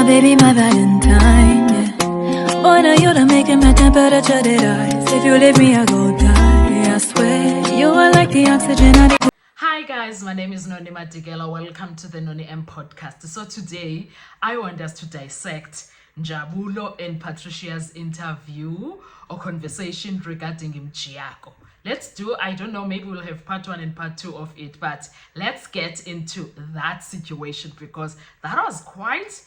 my baby, my Valentine, yeah. Boy, now you done making my temperature dead rise. If you leave me, I go die, I swear. You are like the oxygen I need. Hi guys, my name is Noni Madigela. Welcome to the Noni M podcast. So today, I want us to dissect Njabulo and Patricia's interview or conversation regarding Mjiyako. Let's do, I don't know, maybe we'll have part 1 and part 2 of it, but let's get into that situation because that was quite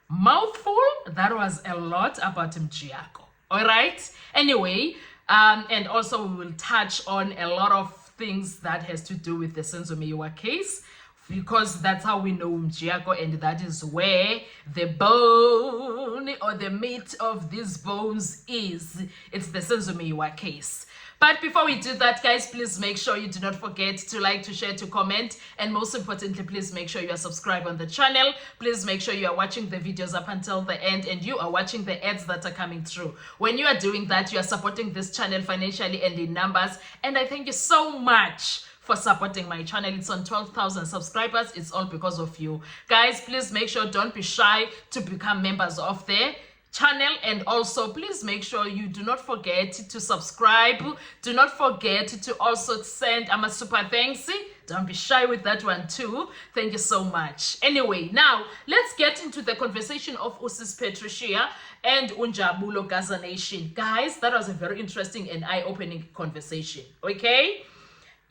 mouthful. That was a lot about Mjiyako. All right. Anyway, and also we will touch on a lot of things that has to do with the Senzo Meyiwa case, because that's how we know Mjiyako, and that is where the bone or the meat of these bones is. It's the Senzo Meyiwa case. But before we do that, guys, please make sure you do not forget to like, to share, to comment, and most importantly, please make sure you are subscribed on the channel. Please make sure you are watching the videos up until the end and you are watching the ads that are coming through. When you are doing that, you are supporting this channel financially and in numbers, and I thank you so much for supporting my channel. It's on 12,000 subscribers. It's all because of you. Guys, please make sure, don't be shy to become members of the channel, and also please make sure you do not forget to subscribe. Do not forget to also send a super thanks. Don't be shy with that one too. Thank you so much. Anyway, now let's get into the conversation of Usis Patricia and Njabulo Gaza Nation. Guys, that was a very interesting and eye-opening conversation. Okay,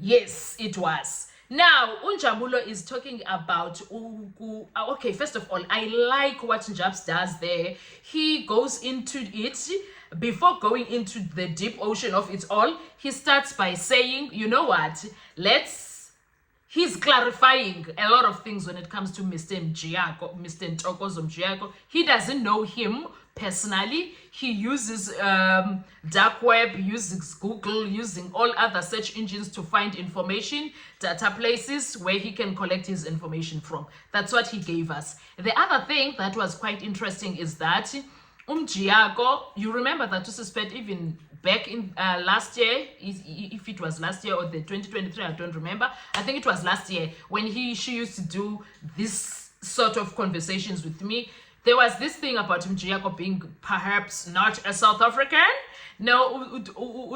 yes, it was. Now, Njabulo is talking about, okay, first of all, I like what Njabs does there. He goes into it, before going into the deep ocean of it all, he starts by saying, you know what, he's clarifying a lot of things when it comes to Mr. Mjiyako, Mr. Ntokozo Mjiyako. He doesn't know him personally. He uses dark web, uses Google, using all other search engines to find information, data places where he can collect his information from. That's what he gave us. The other thing that was quite interesting is that Mjiyako, you remember that to suspect even back in last year, if it was last year or the 2023, I don't remember. I think it was last year when she used to do this sort of conversations with me. There was this thing about Mjiyako being perhaps not a South African. No,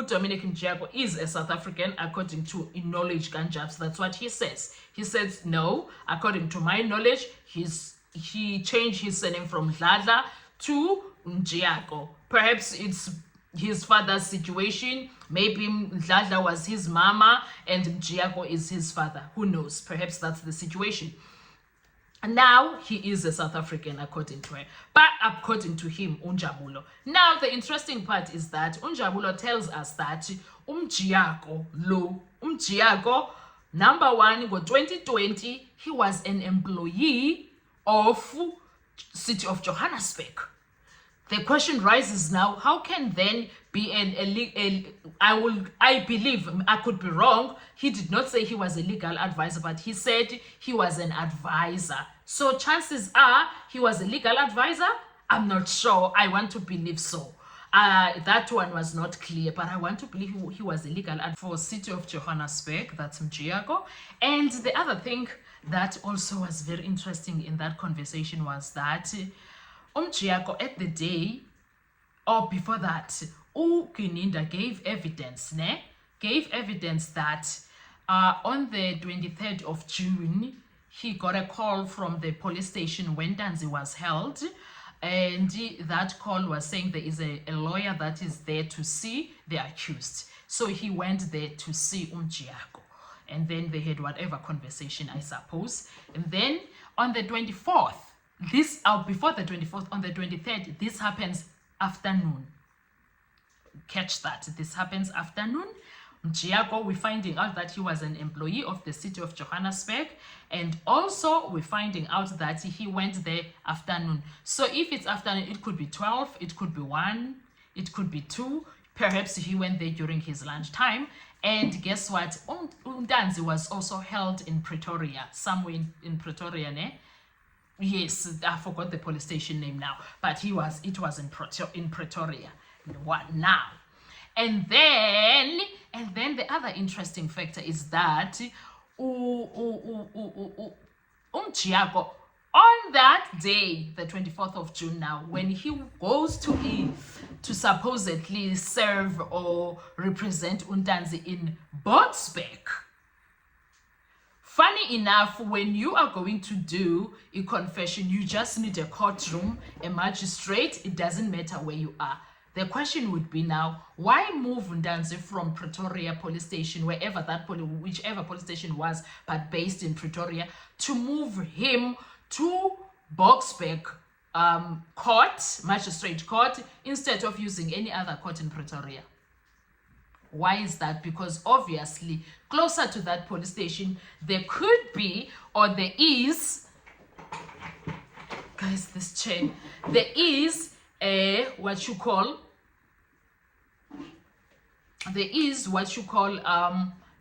Dominic Mjiyako is a South African according to knowledge Ganjabs. That's what he says. He says, no, according to my knowledge, he changed his surname from Dladla to Mjiyako. Perhaps it's his father's situation. Maybe Dladla was his mama and Mjiyako is his father. Who knows? Perhaps that's the situation. And now he is a South African according to her, but according to him, Njabulo. Now the interesting part is that Njabulo tells us that Mjiyako, number one, in 2020, he was an employee of City of Johannesburg. The question rises now, how can then be I believe, I could be wrong, he did not say he was a legal advisor, but he said he was an advisor. So chances are he was a legal advisor. I'm not sure. I want to believe so. That one was not clear, but I want to believe he was a legal advisor for City of Johannesburg, that's Mjiyako. And the other thing that also was very interesting in that conversation was that Mjiyako at the day, or before that, Kininda gave evidence that on the 23rd of June, he got a call from the police station when Danzi was held, and that call was saying there is a lawyer that is there to see the accused. So he went there to see Mjiyako, and then they had whatever conversation, I suppose. And then on the 24th, before the 24th, on the 23rd, this happens afternoon. Catch that. This happens afternoon. Mjiyako, we're finding out that he was an employee of the City of Johannesburg, and also we're finding out that he went there afternoon. So if it's afternoon, it could be 12, it could be 1, it could be 2. Perhaps he went there during his lunchtime. And guess what? Danzi was also held in Pretoria, somewhere in Pretoria, ne? Yes, I forgot the police station name now, but it was in Pretoria. What now? And then the other interesting factor is that Mjiyako On that day, the 24th of June now, when he goes to supposedly serve or represent Untanzi in Boksburg, funny enough, when you are going to do a confession, you just need a courtroom, a magistrate. It doesn't matter where you are. The question would be now, why move Untanzi from Pretoria police station, whichever police station was, but based in Pretoria, to move him to Boksburg court, magistrate court, instead of using any other court in Pretoria? Why is that? Because obviously closer to that police station there could be, or there is, guys, this chain, there is a what you call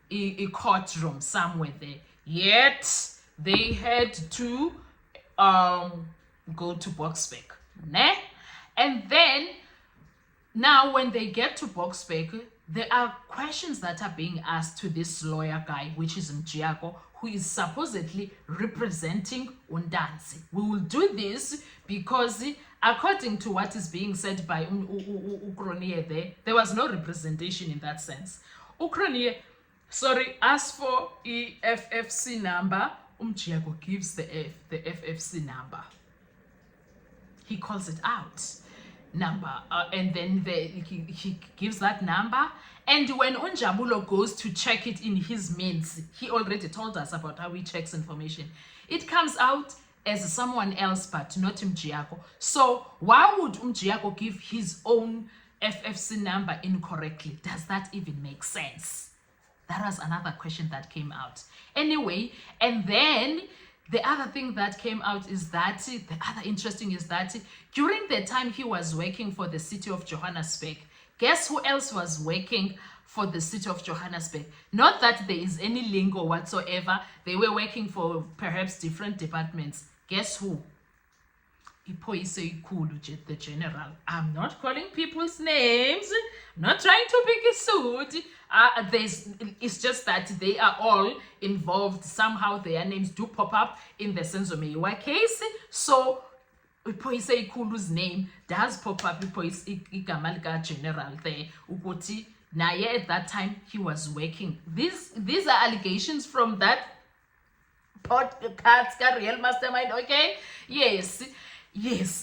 a courtroom somewhere there. Yet they had to go to Boksburg, ne? And then now when they get to Boksburg, there are questions that are being asked to this lawyer guy, which is Mjiyako, who is supposedly representing Untanzi. We will do this because according to what is being said by Ukroniye there was no representation in that sense. Ukroniye, as for FFC number, Mjiyako gives the FFC number. He calls it out. Number and then he gives that number, and when Unjabulo goes to check it in his mints, he already told us about how he checks information. It comes out as someone else but not Mjiyako. So why would Mjiyako give his own FFC number incorrectly? Does that even make sense? That was another question that came out. Anyway, and then the other thing that came out is that, the other interesting is that during the time he was working for the city of Johannesburg, guess who else was working for the city of Johannesburg? Not that there is any link or whatsoever. They were working for perhaps different departments. Guess who? The general. I'm not calling people's names. I'm not trying to pick a suit. It's just that they are all involved. Somehow their names do pop up in the Senzo Meyiwa case. So Ipoise Ikulu's name does pop up. Ipoise Igamalika general there. Ukuti Naye at that time he was working. These are allegations from that podcast, Real Mastermind. Okay, yes,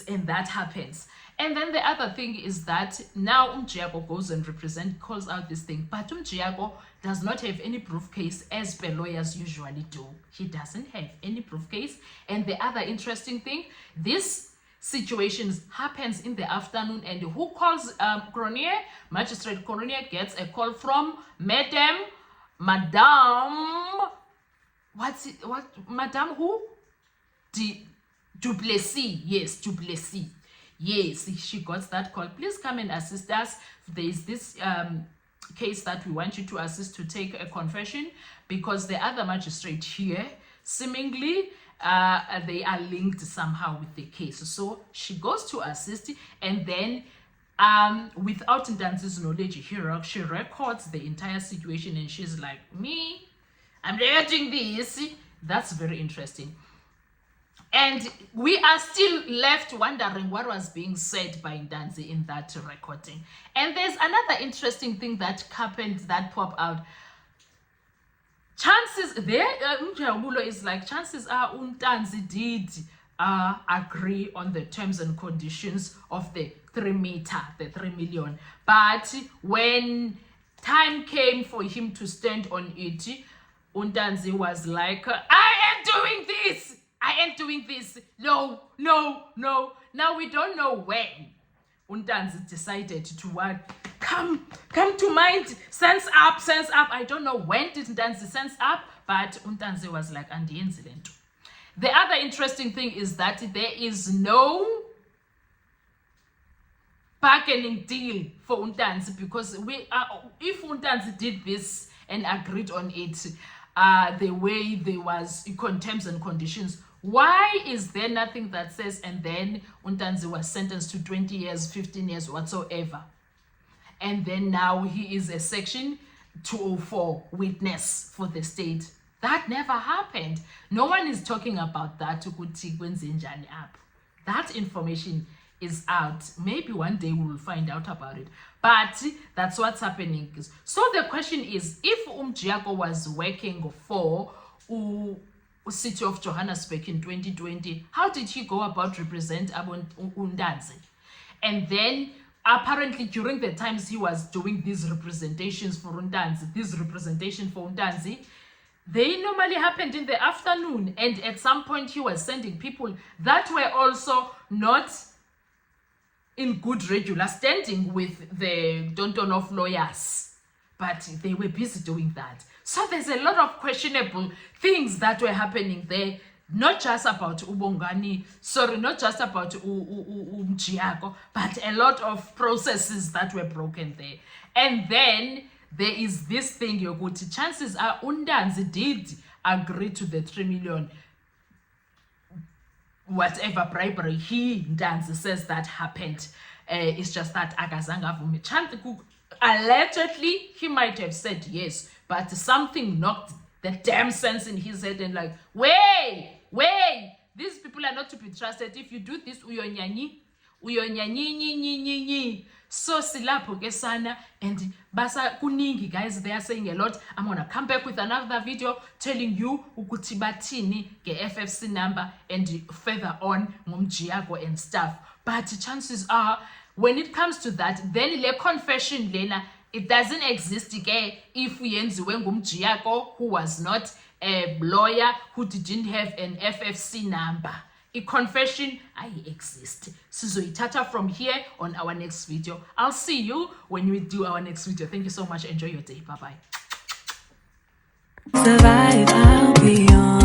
and that happens. And then the other thing is that now Mjiyako goes and calls out this thing, but Mjiyako does not have any proof case as per lawyers usually do. He doesn't have any proof case. And the other interesting thing, this situation happens in the afternoon, and who calls Cronje? Magistrate Cronje gets a call from Madame who? Du Plessis. Yes, Du Plessis. Yes, she got that call. Please come and assist us. There is this case that we want you to assist to take a confession, because the other magistrate here, seemingly, they are linked somehow with the case. So she goes to assist, and then without Ntanzi's knowledge, she records the entire situation, and she's like, I'm recording this. That's very interesting. And we are still left wondering what was being said by Ntanzi in that recording. And there's another interesting thing that happened that popped out. Chances there, Mjabulo is like, chances are Ntanzi did agree on the terms and conditions of the 3 million. But when time came for him to stand on it, Ntanzi was like, I am doing this. No. Now we don't know when Ntanzi decided to what? Come to mind, sense up. I don't know when did Ntanzi sense up, but Ntanzi was like, andiyenzi lento. The other interesting thing is that there is no bargaining deal for Ntanzi, because if Ntanzi did this and agreed on it, the way there was terms and conditions, why is there nothing that says, and then Ntanzi was sentenced to 20 years, 15 years, whatsoever, and then now he is a section 204 witness for the state? That never happened. No one is talking about that. That information is out. Maybe one day we will find out about it. But that's what's happening. So the question is, if Mjiyako was working for City of Johannesburg in 2020, how did he go about represent Undanzi? And then apparently during the times he was doing these representations for Undanzi, they normally happened in the afternoon, and at some point he was sending people that were also not in good regular standing with the Dontonoff lawyers, but they were busy doing that. So there's a lot of questionable things that were happening there, not just about not just about Mjiyako, but a lot of processes that were broken there. And then there is this thing, Yoguti, chances are Undanzi did agree to the 3 million whatever bribery Ndanzi says that happened. It's just that akazanga vumi. Allegedly, he might have said yes, but something knocked the damn sense in his head and like, wait, these people are not to be trusted. If you do this, uyonyanyi. So silapho ke sana, and basa kuningi guys, they are saying a lot. I'm gonna come back with another video telling you ukuthi bathini ke FFC number and further on Mjiyako and stuff. But chances are, when it comes to that, then le confession lena, it doesn't exist ke if yenziwe ngumjiyako who was not a lawyer, who didn't have an FFC number. A confession, I exist. Sizoitata from here on our next video. I'll see you when we do our next video. Thank you so much. Enjoy your day. Bye-bye. Survive, I'll be on.